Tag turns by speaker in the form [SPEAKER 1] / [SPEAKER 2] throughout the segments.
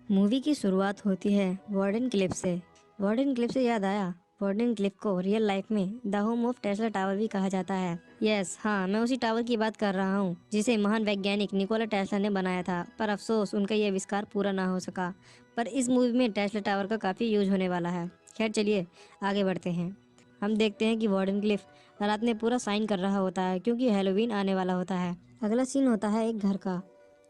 [SPEAKER 1] Movie की शुरुआत होती है वार्डन क्लिफ से। वार्डन क्लिफ से याद आया, वार्डन क्लिफ को रियल लाइफ में the home of Tesla tower भी कहा जाता है। यस हाँ, मैं उसी टावर की बात कर रहा हूँ जिसे महान वैज्ञानिक निकोला टेस्ला ने बनाया था, पर अफसोस उनका ये आविष्कार पूरा ना हो सका। पर इस मूवी में टेस्ला टावर का काफी यूज होने वाला है। खैर चलिए आगे बढ़ते हैं। हम देखते हैं कि वार्डन क्लिफ रात में पूरा साइन कर रहा होता है क्योंकि हैलोवीन आने वाला होता है। अगला सीन होता है एक घर का,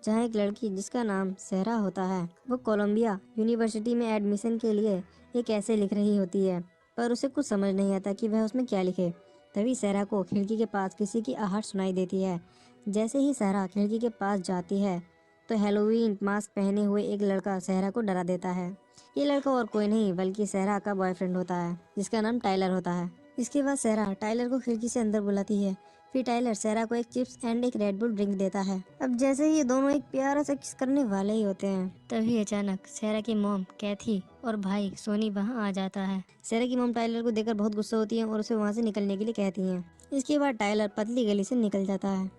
[SPEAKER 1] जहाँ एक लड़की जिसका नाम सहरा होता है, वो कोलंबिया यूनिवर्सिटी में एडमिशन के लिए एक ऐसे लिख रही होती है, पर उसे कुछ समझ नहीं आता कि वह उसमें क्या लिखे। तभी सहरा को खिड़की के पास किसी की आहट सुनाई देती है। जैसे ही सहरा खिड़की के पास जाती है तो हैलोवीन मास्क पहने हुए एक लड़का सहरा को डरा देता है। ये लड़का और कोई नहीं बल्कि सहरा का बॉयफ्रेंड होता है, जिसका नाम टाइलर होता है। इसके बाद सहरा टाइलर को खिड़की से अंदर बुलाती है। फिर टाइलर सहरा को एक चिप्स एंड एक रेड बुल ड्रिंक देता है। अब जैसे ही ये दोनों एक प्यारा सा किस करने वाले ही होते हैं, तभी अचानक सहरा की मॉम कैथी और भाई सोनी वहाँ आ जाता है। सहरा की मॉम टाइलर को देखकर बहुत गुस्सा होती है और उसे वहाँ से निकलने के लिए कहती है। इसके बाद टाइलर पतली गली से निकल जाता है।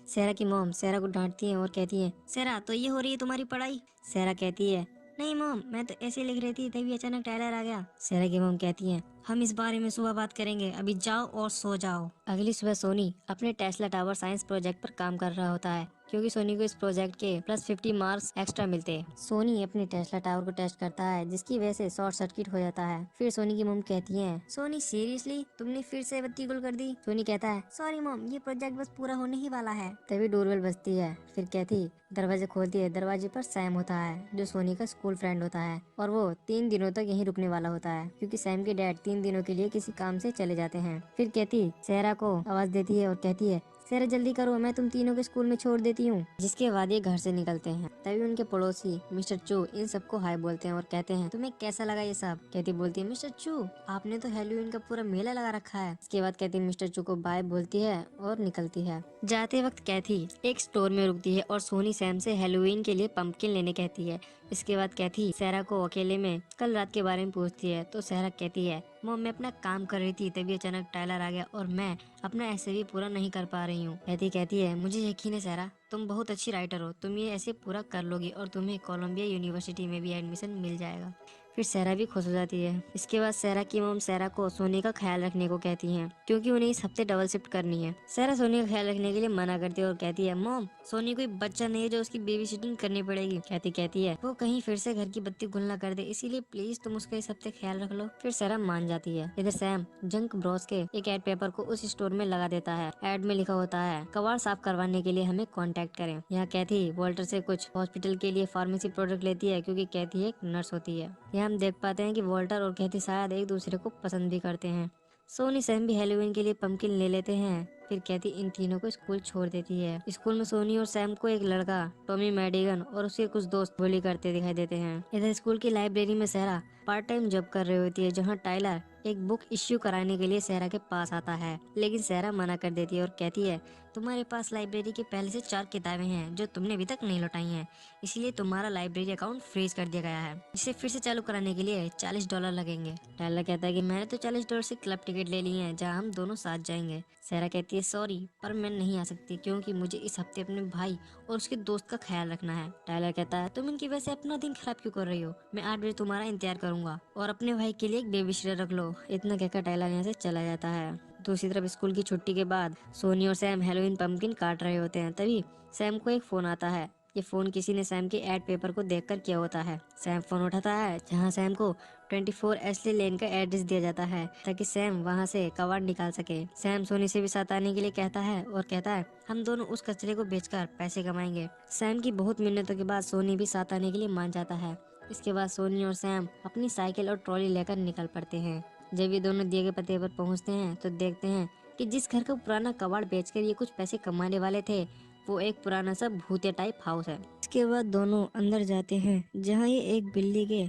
[SPEAKER 1] सहरा की मॉम सहरा को डांटती है और कहती है, सहरा तो ये हो रही है तुम्हारी पढ़ाई। सहरा कहती है, नहीं मॉम, मैं तो ऐसे लिख रही थी, तभी अचानक टाइलर आ गया। सहरा की मॉम कहती है, हम इस बारे में सुबह बात करेंगे, अभी जाओ और सो जाओ। अगली सुबह सोनी अपने टेस्ला टावर साइंस प्रोजेक्ट पर काम कर रहा होता है क्योंकि सोनी को इस प्रोजेक्ट के +50 मार्क्स एक्स्ट्रा मिलते हैं। सोनी अपने टेस्ला टावर को टेस्ट करता है जिसकी वजह से शॉर्ट सर्किट हो जाता है। फिर सोनी की मॉम कहती है, सोनी सीरियसली तुमने फिर से बत्ती गुल कर दी। सोनी कहता है, सॉरी मॉम, ये प्रोजेक्ट बस पूरा होने ही वाला है। तभी डोरबेल बजती है। फिर कैथी दरवाजे खोलती है। दरवाजे पर सैम होता है जो सोनी का स्कूल फ्रेंड होता है और वो 3 दिनों तक यहीं रुकने वाला होता है क्योंकि सैम के डैड 3 दिनों के लिए किसी काम से चले जाते हैं। फिर कैथी सहरा को आवाज देती है और कहती है, सहरा जल्दी करो, मैं तुम तीनों के स्कूल में छोड़ देती हूँ। जिसके बाद ये घर से निकलते हैं। तभी उनके पड़ोसी मिस्टर चू इन सबको हाय बोलते हैं और कहते हैं, तुम्हें कैसा लगा ये सब। कहती बोलती है, मिस्टर चू आपने तो हैलोवीन का पूरा मेला लगा रखा है। इसके बाद कहती मिस्टर चू को बाय बोलती है और निकलती है। जाते वक्त कैथी एक स्टोर में रुकती है और सोनी सैम से हैलोवीन के लिए पंपकिन लेने कहती है। इसके बाद कैथी सहरा को अकेले में कल रात के बारे में पूछती है तो सहरा कहती है, मॉम मैं अपना काम कर रही थी, तभी अचानक टाइलर आ गया और मैं अपना ऐसे भी पूरा नहीं कर पा रही हूँ। कैथी कहती है, मुझे यकीन है सहरा, तुम बहुत अच्छी राइटर हो, तुम ये ऐसे पूरा कर लोगी और तुम्हें कोलंबिया यूनिवर्सिटी में भी एडमिशन मिल जाएगा। फिर सहरा भी खुश हो जाती है। इसके बाद सहरा की मॉम सहरा को सोनी का ख्याल रखने को कहती हैं क्योंकि उन्हें इस हफ्ते डबल शिफ्ट करनी है। सहरा सोनी का ख्याल रखने के लिए मना करती है और कहती है, मॉम सोनी कोई बच्चा नहीं है जो उसकी बेबी सिटिंग करनी पड़ेगी। कहती है वो कहीं फिर से घर की बत्ती गुल ना कर दे, इसीलिए प्लीज तुम उसका इस हफ्ते ख्याल रख लो। फिर सहरा मान जाती है। इधर सैम जंक ब्रोस के एक एड पेपर को उस स्टोर में लगा देता है। एड में लिखा होता है, कबाड़ साफ करवाने के लिए हमें कांटेक्ट करें। यहाँ कैथी वॉल्टर से कुछ हॉस्पिटल के लिए फार्मेसी प्रोडक्ट लेती है क्योंकि कैथी एक नर्स होती है। यहाँ हम देख पाते हैं कि वॉल्टर और कैथी शायद एक दूसरे को पसंद भी करते हैं। सोनी सैम भी हैलोवीन के लिए पंपकिन ले लेते हैं। फिर कैथी इन तीनों को स्कूल छोड़ देती है। स्कूल में सोनी और सैम को एक लड़का टॉमी मैडिगन और उसके कुछ दोस्त bully करते दिखाई देते हैं। इधर स्कूल की लाइब्रेरी में सहरा पार्ट टाइम जॉब कर रही होती है जहाँ टाइलर एक बुक इश्यू कराने के लिए सहरा के पास आता है, लेकिन सहरा मना कर देती है और कहती है, तुम्हारे पास लाइब्रेरी के पहले से 4 किताबें हैं जो तुमने अभी तक नहीं लौटाई हैं, इसलिए तुम्हारा लाइब्रेरी अकाउंट फ्रीज कर दिया गया है। इसे फिर से चालू कराने के लिए $40 लगेंगे। टाइलर कहता है कि मैंने तो $40 से क्लब टिकट ले ली है जहाँ हम दोनों साथ जाएंगे। सहरा कहती है, सॉरी पर मैं नहीं आ सकती क्योंकि मुझे इस हफ्ते अपने भाई और उसके दोस्त का ख्याल रखना है। टाइलर कहता है, तुम इनकी वजह से अपना दिन खराब क्यों कर रही हो, मैं 8 बजे तुम्हारा इंतजार करूंगा और अपने भाई के लिए एक बेबी सिटर रख लो। इतना कहकर टाइलर यहाँ से चला जाता है। दूसरी तरफ स्कूल की छुट्टी के बाद सोनी और सैम हैलोवीन पंपकिन काट रहे होते हैं। तभी सैम को एक फोन आता है। ये फोन किसी ने सैम के एड पेपर को देखकर किया होता है। सैम फोन उठाता है जहां सैम को 24 एस्ले लेन का एड्रेस दिया जाता है ताकि सैम वहां से कबाड़ निकाल सके। सैम सोनी से भी साथ आने के लिए कहता है और कहता है, हम दोनों उस कचरे को बेचकर पैसे कमाएंगे। सैम की बहुत मिन्नतों के बाद सोनी भी साथ आने के लिए मान जाता है। इसके बाद सोनी और सैम अपनी साइकिल और ट्रॉली लेकर निकल पड़ते हैं। जब ये दोनों दिए गए पते पर पहुंचते हैं तो देखते हैं कि जिस घर का पुराना कबाड़ बेचकर ये कुछ पैसे कमाने वाले थे वो एक पुराना सा भूतिया टाइप हाउस है। इसके बाद दोनों अंदर जाते हैं जहाँ ये एक बिल्ली के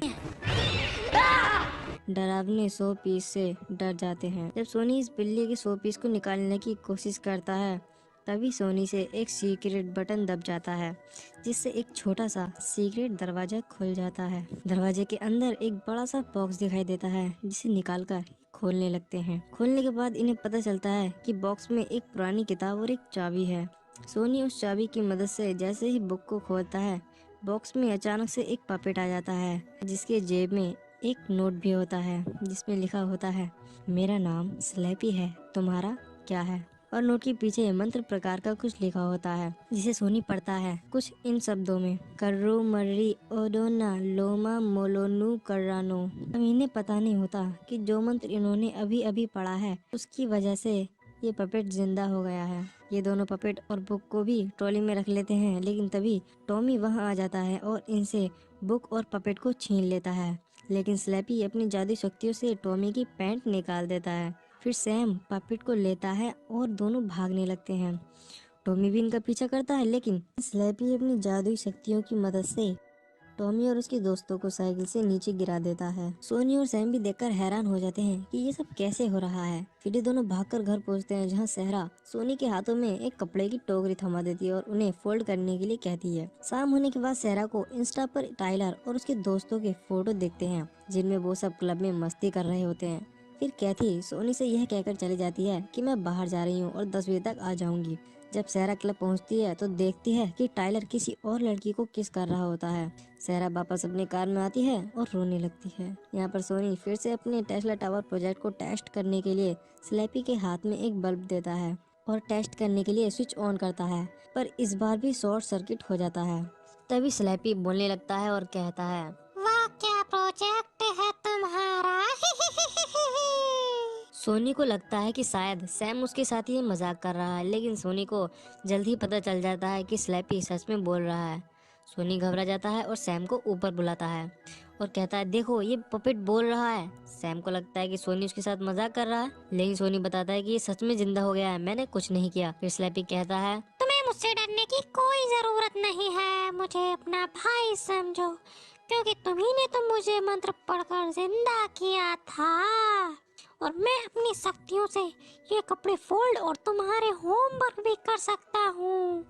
[SPEAKER 1] डरावने शो पीस से डर जाते हैं। जब सोनी इस बिल्ली के शो पीस को निकालने की कोशिश करता है तभी सोनी से एक सीक्रेट बटन दब जाता है जिससे एक छोटा सा सीक्रेट दरवाजा खुल जाता है। दरवाजे के अंदर एक बड़ा सा बॉक्स दिखाई देता है जिसे निकालकर खोलने लगते हैं। खोलने के बाद इन्हें पता चलता है कि बॉक्स में एक पुरानी किताब और एक चाबी है। सोनी उस चाबी की मदद से जैसे ही बुक को खोलता है बॉक्स में अचानक से एक पपेट आ जाता है जिसके जेब में एक नोट भी होता है जिसमें लिखा होता है, मेरा नाम स्लैपी है, तुम्हारा क्या है। और नोट के पीछे मंत्र प्रकार का कुछ लिखा होता है जिसे सोनी पढ़ता है कुछ इन शब्दों में, कर्रू मर्री ओडोना लोमा मोलोनु कर्रानो। अब इन्हें पता नहीं होता कि जो मंत्र इन्होंने अभी अभी पढ़ा है उसकी वजह से ये पपेट जिंदा हो गया है। ये दोनों पपेट और बुक को भी ट्रॉली में रख लेते हैं, लेकिन तभी टॉमी वहां आ जाता है और इनसे बुक और पपेट को छीन लेता है। लेकिन स्लैपी अपनी जादुई शक्तियों से टॉमी की पैंट निकाल देता है। फिर सैम पपेट को लेता है और दोनों भागने लगते हैं। टॉमी भी इनका पीछा करता है, लेकिन स्लैपी अपनी जादुई शक्तियों की मदद से टॉमी और उसके दोस्तों को साइकिल से नीचे गिरा देता है। सोनी और सैम भी देखकर हैरान हो जाते हैं कि ये सब कैसे हो रहा है। फिर ये दोनों भागकर घर पहुंचते हैं, जहां सहरा सोनी के हाथों में एक कपड़े की टोकरी थमा देती है और उन्हें फोल्ड करने के लिए कहती है। शाम होने के बाद सहरा को इंस्टा पर टाइलर और उसके दोस्तों के फोटो देखते हैं जिनमें वो सब क्लब में मस्ती कर रहे होते हैं। फिर कैथी सोनी से यह कहकर चली जाती है कि मैं बाहर जा रही हूँ और 10 बजे तक आ जाऊंगी। जब सहरा क्लब पहुंचती है तो देखती है कि टाइलर किसी और लड़की को किस कर रहा होता है। सहरा वापस अपने कार में आती है और रोने लगती है। यहाँ पर सोनी फिर से अपने टेस्ला टावर प्रोजेक्ट को टेस्ट करने के लिए स्लैपी के हाथ में एक बल्ब देता है और टेस्ट करने के लिए स्विच ऑन करता है, पर इस बार भी शॉर्ट सर्किट हो जाता है। तभी स्लैपी बोलने लगता है और कहता है,
[SPEAKER 2] वाह क्या प्रोजेक्ट है तुम्हारा।
[SPEAKER 1] सोनी को लगता है कि शायद सैम उसके साथ ये मजाक कर रहा है, लेकिन सोनी को जल्द ही पता चल जाता है कि स्लैपी सच में बोल रहा है। सोनी घबरा जाता है और सैम को ऊपर बुलाता है और कहता है, देखो ये पपेट बोल रहा है। सैम को लगता है कि सोनी उसके साथ मजाक कर रहा है, लेकिन सोनी बताता है कि ये सच में जिंदा हो गया है, मैंने कुछ नहीं किया। फिर स्लैपी कहता है,
[SPEAKER 2] तुम्हें मुझसे डरने की कोई जरूरत नहीं है, मुझे अपना भाई समझो, क्योंकि तुम्ही ने तो मुझे मंत्र पढ़कर जिंदा किया था और मैं अपनी शक्तियों से ये कपड़े फोल्ड और तुम्हारे होमवर्क भी कर सकता हूँ।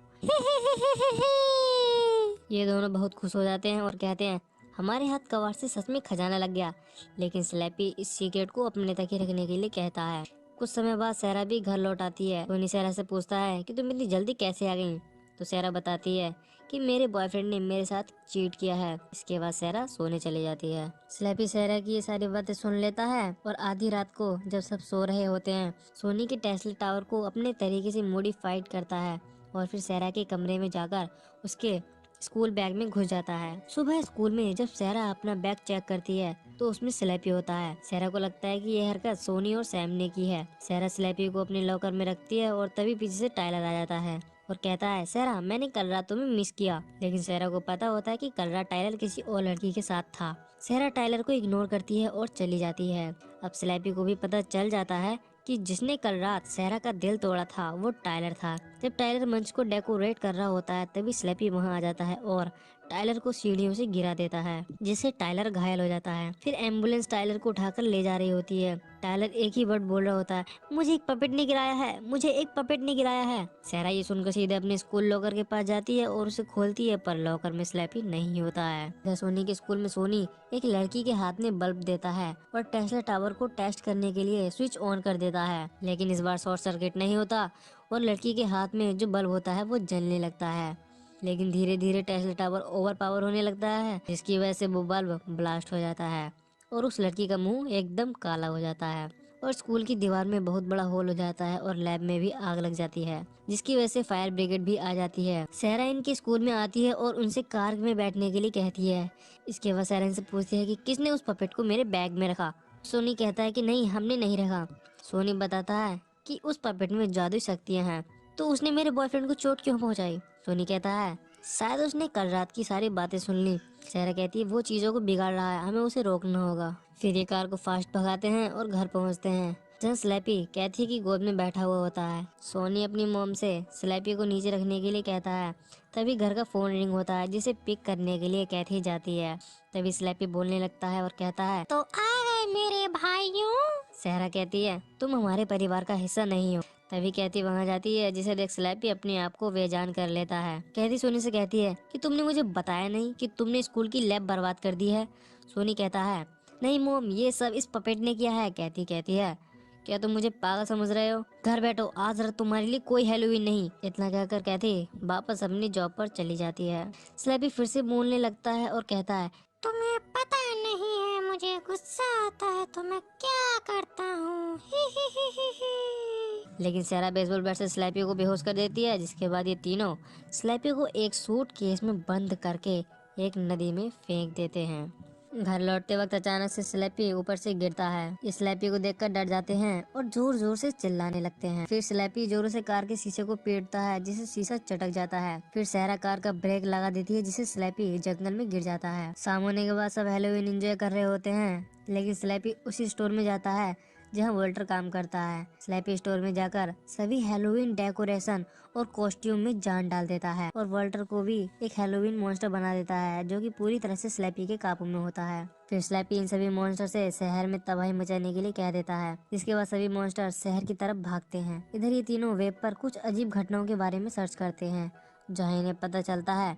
[SPEAKER 1] ये दोनों बहुत खुश हो जाते हैं और कहते हैं, हमारे हाथ कबाड़ से सच में खजाना लग गया। लेकिन स्लैपी इस सीक्रेट को अपने तक ही रखने के लिए कहता है। कुछ समय बाद सहरा भी घर लौट आती है। सोनी सहरा से पूछता है कि तुम इतनी जल्दी कैसे आ गई। तो सहरा बताती है कि मेरे बॉयफ्रेंड ने मेरे साथ चीट किया है। इसके बाद सहरा सोने चली जाती है। स्लैपी सहरा की ये सारी बातें सुन लेता है और आधी रात को जब सब सो रहे होते हैं, सोनी के टेस्ला टावर को अपने तरीके से मॉडिफाइड करता है और फिर सहरा के कमरे में जाकर उसके स्कूल बैग में घुस जाता है। सुबह स्कूल में जब सहरा अपना बैग चेक करती है तो उसमें स्लैपी होता है। सहरा को लगता है कि यह हरकत सोनी और सैम ने की है। सहरा स्लैपी को अपने लॉकर में रखती है और तभी पीछे से टाइलर आ जाता है और कहता है, सहरा मैंने कल रात तुम्हें मिस किया। लेकिन सहरा को पता होता है कि कल रात टाइलर किसी और लड़की के साथ था। सहरा टाइलर को इग्नोर करती है और चली जाती है। अब स्लैपी को भी पता चल जाता है कि जिसने कल रात सहरा का दिल तोड़ा था वो टाइलर था। जब टाइलर मंच को डेकोरेट कर रहा होता है तभी स्लैपी वहां आ जाता है और टाइलर को सीढ़ियों से गिरा देता है, जिससे टाइलर घायल हो जाता है। फिर एम्बुलेंस टाइलर को उठाकर ले जा रही होती है। टाइलर एक ही वर्ड बोल रहा होता है, मुझे एक पपेट ने गिराया है, मुझे एक पपेट ने गिराया है। सहरा ये सुनकर सीधे अपने स्कूल लॉकर के पास जाती है और उसे खोलती है, पर लॉकर में स्लैपी नहीं होता है। इधर सोनी के स्कूल में सोनी एक लड़की के हाथ में बल्ब देता है और टेस्ला टावर को टेस्ट करने के लिए स्विच ऑन कर देता है, लेकिन इस बार शॉर्ट सर्किट नहीं होता और लड़की के हाथ में जो बल्ब होता है वो जलने लगता है। लेकिन धीरे धीरे टेस्ला टावर ओवर पावर होने लगता है, जिसकी वजह से वो बल्ब ब्लास्ट हो जाता है और उस लड़की का मुंह एकदम काला हो जाता है और स्कूल की दीवार में बहुत बड़ा होल हो जाता है और लैब में भी आग लग जाती है, जिसकी वजह से फायर ब्रिगेड भी आ जाती है। सहरा इनके स्कूल में आती है और उनसे कार में बैठने के लिए कहती है। इसके बाद सहरा इनसे पूछती है कि किसने उस पपेट को मेरे बैग में रखा। सोनी कहता है कि नहीं, हमने नहीं रखा। सोनी बताता है कि उस पपेट में जादुई शक्तियां हैं, तो उसने मेरे बॉयफ्रेंड को चोट क्यों पहुंचाई। सोनी कहता है शायद उसने कल रात की सारी बातें सुन ली। सहरा कहती है वो चीजों को बिगाड़ रहा है, हमें उसे रोकना होगा। फिर ये कार को फास्ट भगाते हैं और घर पहुंचते हैं, जहाँ स्लैपी कैथी की गोद में बैठा हुआ होता है। सोनी अपनी मोम से स्लैपी को नीचे रखने के लिए कहता है। तभी घर का फोन रिंग होता है, जिसे पिक करने के लिए कैथी जाती है। तभी स्लैपी बोलने लगता है और कहता है,
[SPEAKER 2] तो आ गए मेरे भाइयों।
[SPEAKER 1] सहरा कहती है तुम हमारे परिवार का हिस्सा नहीं हो। तभी कहती वहां जाती है, जिसे देख स्लैपी अपने आप को बेजान कर लेता है। कहती सोनी से कहती है कि तुमने मुझे बताया नहीं कि तुमने स्कूल की लैब बर्बाद कर दी है। सोनी कहता है नहीं मोम, ये सब इस पपेट ने किया है। कहती है क्या तुम मुझे पागल समझ रहे हो? घर बैठो, आज रात तुम्हारे लिए कोई हैलोवीन नहीं। इतना कहकर कैथी वापस अपनी जॉब पर चली जाती है। स्लैपी फिर से बोलने लगता है और कहता है,
[SPEAKER 2] तुम्हें पता नहीं है मुझे गुस्सा आता है तो मैं क्या करता हूँ। ही ही ही ही ही।
[SPEAKER 1] लेकिन सारा बेसबॉल बैट से स्लैपी को बेहोश कर देती है, जिसके बाद ये तीनों स्लैपी को एक सूट केस में बंद करके एक नदी में फेंक देते हैं। घर लौटते वक्त अचानक से स्लैपी ऊपर से गिरता है। ये स्लैपी को देखकर डर जाते हैं और जोर जोर से चिल्लाने लगते हैं। फिर स्लैपी जोरों से कार के शीशे को पीटता है, जिससे शीशा चटक जाता है। फिर सहरा कार का ब्रेक लगा देती है, जिससे स्लैपी जंगल में गिर जाता है। शाम होने के बाद सब हैलोवीन एंजॉय कर रहे होते हैं, लेकिन स्लैपी उसी स्टोर में जाता है जहाँ वोल्टर काम करता है। स्लैपी स्टोर में जाकर सभी हैलोवीन डेकोरेशन और कॉस्ट्यूम में जान डाल देता है और वोल्टर को भी एक हैलोवीन मॉन्स्टर बना देता है, जो कि पूरी तरह से स्लैपी के काबू में होता है। फिर स्लैपी इन सभी मॉन्स्टर से शहर में तबाही मचाने के लिए कह देता है, जिसके बाद सभी मॉन्स्टर शहर की तरफ भागते हैं। इधर ये तीनों वेब पर कुछ अजीब घटनाओं के बारे में सर्च करते हैं, जहाँ इन्हें पता चलता है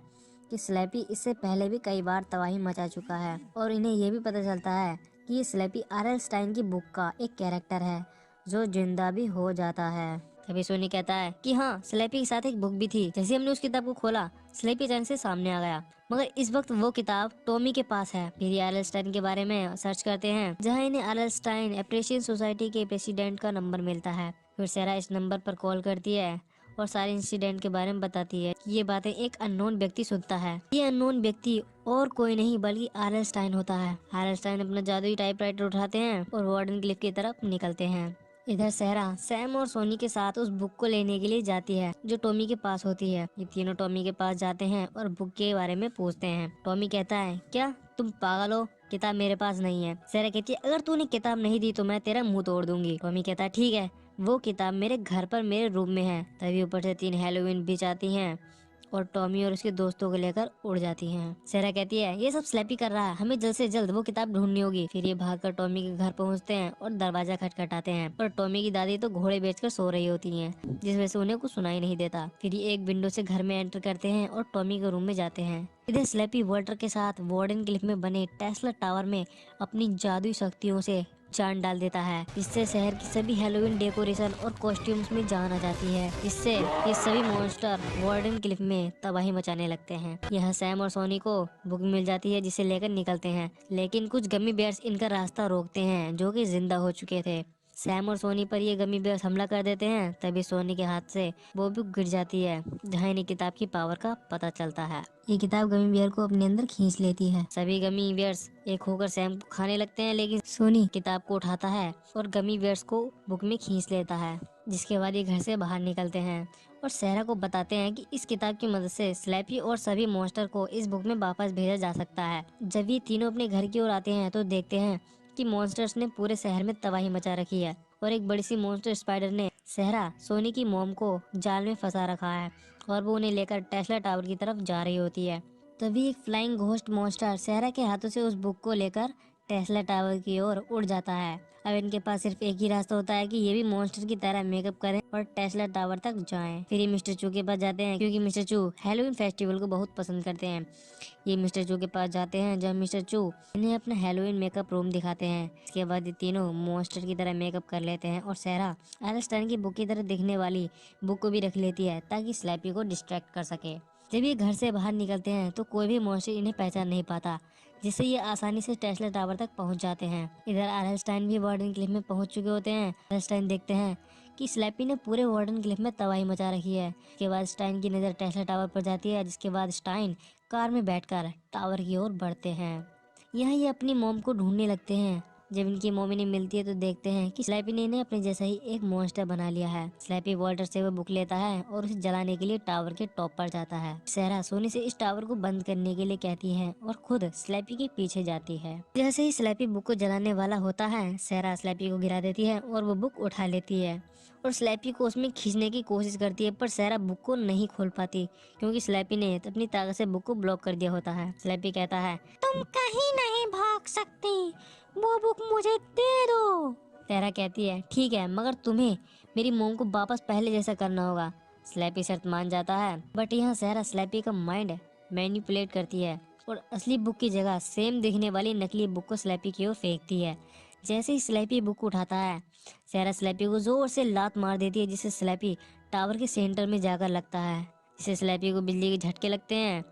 [SPEAKER 1] कि स्लैपी इससे पहले भी कई बार तबाही मचा चुका है और इन्हें ये भी पता चलता है कि ये स्लैपी आर.एल. स्टाइन की बुक का एक कैरेक्टर है जो जिंदा भी हो जाता है। तभी सोनी कहता है कि हाँ, स्लैपी के साथ एक बुक भी थी। जैसे हमने उस किताब को खोला, स्लैपी अचानक से सामने आ गया, मगर इस वक्त वो किताब टॉमी के पास है। फिर ये आर.एल. स्टाइन के बारे में सर्च करते हैं, जहाँ इन्हें आर.एल. स्टाइन एप्रिसिएशन सोसाइटी के प्रेसिडेंट का नंबर मिलता है। फिर सारा इस नंबर पर कॉल करती है और सारे इंसिडेंट के बारे में बताती है कि ये बातें एक अननोन व्यक्ति सुनता है। ये अननोन व्यक्ति और कोई नहीं बल्कि आर.एल. स्टाइन होता है। आर.एल. स्टाइन अपना जादुई टाइपराइटर उठाते हैं और वार्डन क्लिफ की तरफ निकलते हैं। इधर सहरा सैम और सोनी के साथ उस बुक को लेने के लिए जाती है जो टॉमी के पास होती है। ये तीनों टॉमी के पास जाते हैं और बुक के बारे में पूछते हैं। टॉमी कहता है, क्या तुम पागल हो? किताब मेरे पास नहीं है। सहरा कहती है, अगर तूने किताब नहीं दी तो मैं तेरा मुंह तोड़ दूंगी। टॉमी कहता है, ठीक है, वो किताब मेरे घर पर मेरे रूम में है। तभी ऊपर से 3 हैलोवीन बीच आती हैं और टॉमी और उसके दोस्तों को लेकर उड़ जाती हैं। सेरा कहती है, ये सब स्लैपी कर रहा है, हमें जल्द से जल्द वो किताब ढूंढनी होगी। फिर ये भागकर टॉमी के घर पहुंचते हैं और दरवाजा खटखटाते हैं, पर टॉमी की दादी तो घोड़े बेचकर सो रही होती हैं, जिस वजह से उन्हें कुछ सुनाई नहीं देता। फिर ये एक विंडो से घर में एंटर करते हैं और टॉमी के रूम में जाते हैं। इधर स्लैपी वॉल्टर के साथ वार्डन क्लिफ में बने टेस्ला टावर में अपनी जादुई शक्तियों से जान डाल देता है, जिससे शहर की सभी हैलोवीन डेकोरेशन और कॉस्ट्यूम्स में जान आ जाती है, जिससे ये सभी मॉन्स्टर वार्डन क्लिफ में तबाही मचाने लगते हैं। यहाँ सैम और सोनी को बुक मिल जाती है, जिसे लेकर निकलते हैं, लेकिन कुछ गमी बेयर्स इनका रास्ता रोकते हैं, जो कि जिंदा हो चुके थे। सैम और सोनी पर ये गमी बेयर्स हमला कर देते हैं। तभी सोनी के हाथ से वो बुक गिर जाती है, जहाँ इन्हें किताब की पावर का पता चलता है। ये किताब गमी बेयर को अपने अंदर खींच लेती है। सभी गमी बेयर्स एक होकर सैम को खाने लगते हैं, लेकिन सोनी किताब को उठाता है और गमी बेयर्स को बुक में खींच लेता है। जिसके बाद ये घर से बाहर निकलते हैं और सहरा को बताते हैं कि इस किताब की मदद से स्लैपी और सभी मॉन्स्टर को इस बुक में वापस भेजा जा सकता है। जब ये तीनों अपने घर की ओर आते हैं तो देखते हैं कि मॉन्स्टर्स ने पूरे शहर में तबाही मचा रखी है और एक बड़ी सी मॉन्स्टर स्पाइडर ने सहरा सोनी की मोम को जाल में फंसा रखा है और वो उन्हें लेकर टेस्ला टावर की तरफ जा रही होती है। तभी एक फ्लाइंग घोस्ट मॉन्स्टर सहरा के हाथों से उस बुक को लेकर टेस्ला टावर की ओर उड़ जाता है। अब इनके पास सिर्फ एक ही रास्ता होता है कि ये भी मॉन्स्टर की तरह मेकअप करें और टेस्ला टावर तक जाएं। फिर ये मिस्टर चू के पास जाते हैं, क्योंकि मिस्टर चू हैलोवीन फेस्टिवल को बहुत पसंद करते हैं। ये मिस्टर चू के पास जाते हैं, जब मिस्टर चू इन्हें अपना हैलोवीन मेकअप रूम दिखाते हैं। इसके बाद ये तीनों मॉन्स्टर की तरह मेकअप कर लेते हैं और सहरा एल्स्टाइन की बुक की तरह दिखने वाली बुक को भी रख लेती है, ताकि स्लैपी को डिस्ट्रैक्ट कर सके। जब ये घर से बाहर निकलते हैं तो कोई भी मॉन्स्टर इन्हें पहचान नहीं पाता, जिससे ये आसानी से टेस्ला टावर तक पहुंच जाते हैं। इधर आर.एल. भी वार्डन क्लिफ में पहुंच चुके होते हैं। आर.एल. देखते हैं कि स्लैपी ने पूरे वार्डन क्लिफ में तबाही मचा रखी है। इसके बाद स्टाइन की नज़र टेस्ला टावर पर जाती है, जिसके बाद स्टाइन कार में बैठकर टावर की ओर बढ़ते हैं। यहाँ ये अपनी मोम को ढूंढने लगते हैं। जब इनकी मोम इन्हें मिलती है तो देखते हैं कि स्लैपी ने इन्हें अपने जैसा ही एक मॉन्स्टर बना लिया है। स्लैपी वॉल्टर से वो बुक लेता है और उसे जलाने के लिए टावर के टॉप पर जाता है। सहरा सोनी से इस टावर को बंद करने के लिए कहती है और खुद स्लैपी के पीछे जाती है। जैसे ही स्लैपी बुक को जलाने वाला होता है, सहरा स्लैपी को गिरा देती है और वो बुक उठा लेती है और स्लैपी को उसमें खींचने की कोशिश करती है, पर सहरा बुक को नहीं खोल पाती, क्योंकि स्लैपी ने अपनी ताकत से बुक को ब्लॉक कर दिया होता है। स्लैपी कहता है,
[SPEAKER 2] तुम कहीं नहीं भाग सकती, वो बुक मुझे दे दो।
[SPEAKER 1] सहरा कहती है, ठीक है, मगर तुम्हें मेरी मोम को वापस पहले जैसा करना होगा। स्लैपी शर्त मान जाता है, बट यहाँ सहरा स्लैपी का माइंड मैनिपुलेट करती है और असली बुक की जगह सेम दिखने वाली नकली बुक को स्लैपी की ओर फेंकती है, जैसे ही स्लैपी बुक उठाता है, सारा स्लैपी को जोर से लात मार देती है, जिससे स्लैपी टावर के सेंटर में जाकर लगता है, जिससे स्लैपी को बिजली के झटके लगते हैं,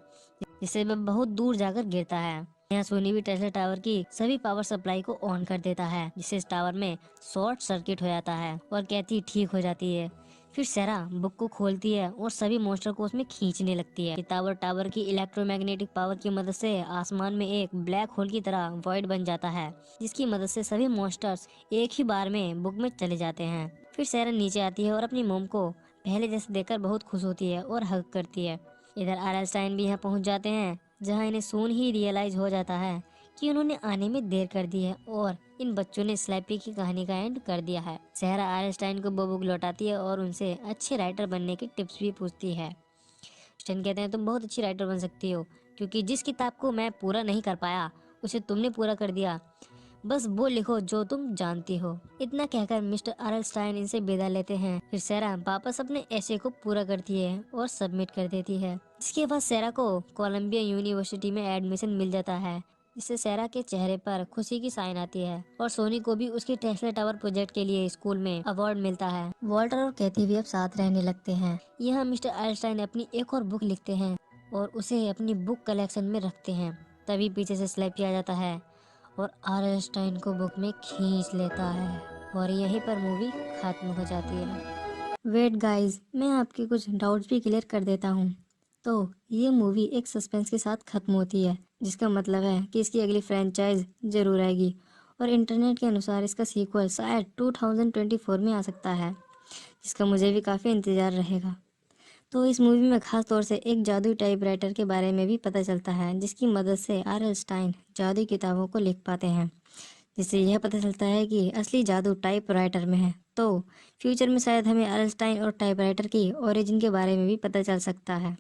[SPEAKER 1] जिससे वह बहुत दूर जाकर गिरता है। यहाँ सोनी भी टेस्ला टावर की सभी पावर सप्लाई को ऑन कर देता है, जिससे इस टावर में शॉर्ट सर्किट हो जाता है और कैथी ठीक हो जाती है। फिर सेरा बुक को खोलती है और सभी मॉन्स्टर को उसमें खींचने लगती है। टावर की इलेक्ट्रोमैग्नेटिक पावर की मदद से आसमान में एक ब्लैक होल की तरह वॉइड बन जाता है, जिसकी मदद से सभी मॉन्स्टर्स एक ही बार में बुक में चले जाते हैं। फिर सेरा नीचे आती है और अपनी मोम को पहले जैसे देखकर बहुत खुश होती है और हग करती है। इधर आर्लस्टाइन भी यहाँ पहुंच जाते हैं, जहाँ इन्हें सोन ही रियलाइज हो जाता है कि उन्होंने आने में देर कर दी है और इन बच्चों ने स्लैपी की कहानी का एंड कर दिया है। सहरा आर्लस्टाइन को वो बुक लौटाती है और उनसे अच्छे राइटर बनने की टिप्स भी पूछती है। स्टैन कहते हैं तुम बहुत अच्छी राइटर बन सकती हो, क्योंकि जिस किताब को मैं पूरा नहीं कर पाया उसे तुमने पूरा कर दिया। बस वो लिखो जो तुम जानती हो। इतना कहकर मिस्टर आर्लस्टाइन इनसे विदा लेते हैं। फिर सेरा वापस अपने ऐसे को पूरा करती है और सबमिट कर देती है, जिसके बाद सेरा को कोलंबिया यूनिवर्सिटी में एडमिशन मिल जाता है, जिससे सेरा के चेहरे पर खुशी की साइन आती है। और सोनी को भी उसके टेस्ला टावर प्रोजेक्ट के लिए स्कूल में अवार्ड मिलता है। वॉल्टर और कैथी भी अब साथ रहने लगते हैं। यहाँ मिस्टर आर्लस्टाइन अपनी एक और बुक लिखते हैं और उसे अपनी बुक कलेक्शन में रखते हैं। तभी पीछे से स्लैपी आ जाता है और आर्लस्टाइन को बुक में खींच लेता है और यहीं पर मूवी खत्म हो जाती है। वेट गाइस, मैं आपके कुछ डाउट्स भी क्लियर कर देता हूँ। तो ये मूवी एक सस्पेंस के साथ खत्म होती है, जिसका मतलब है कि इसकी अगली फ्रेंचाइज जरूर आएगी और इंटरनेट के अनुसार इसका सीक्वल शायद 2024 में आ सकता है, जिसका मुझे भी काफ़ी इंतज़ार रहेगा। तो इस मूवी में खास तौर से एक जादुई टाइपराइटर के बारे में भी पता चलता है, जिसकी मदद से आर्लस्टाइन जादुई किताबों को लिख पाते हैं, जिससे यह पता चलता है कि असली जादू टाइपराइटर में है। तो फ्यूचर में शायद हमें आर्लस्टाइन और टाइपराइटर की ओरिजिन के बारे में भी पता चल सकता है।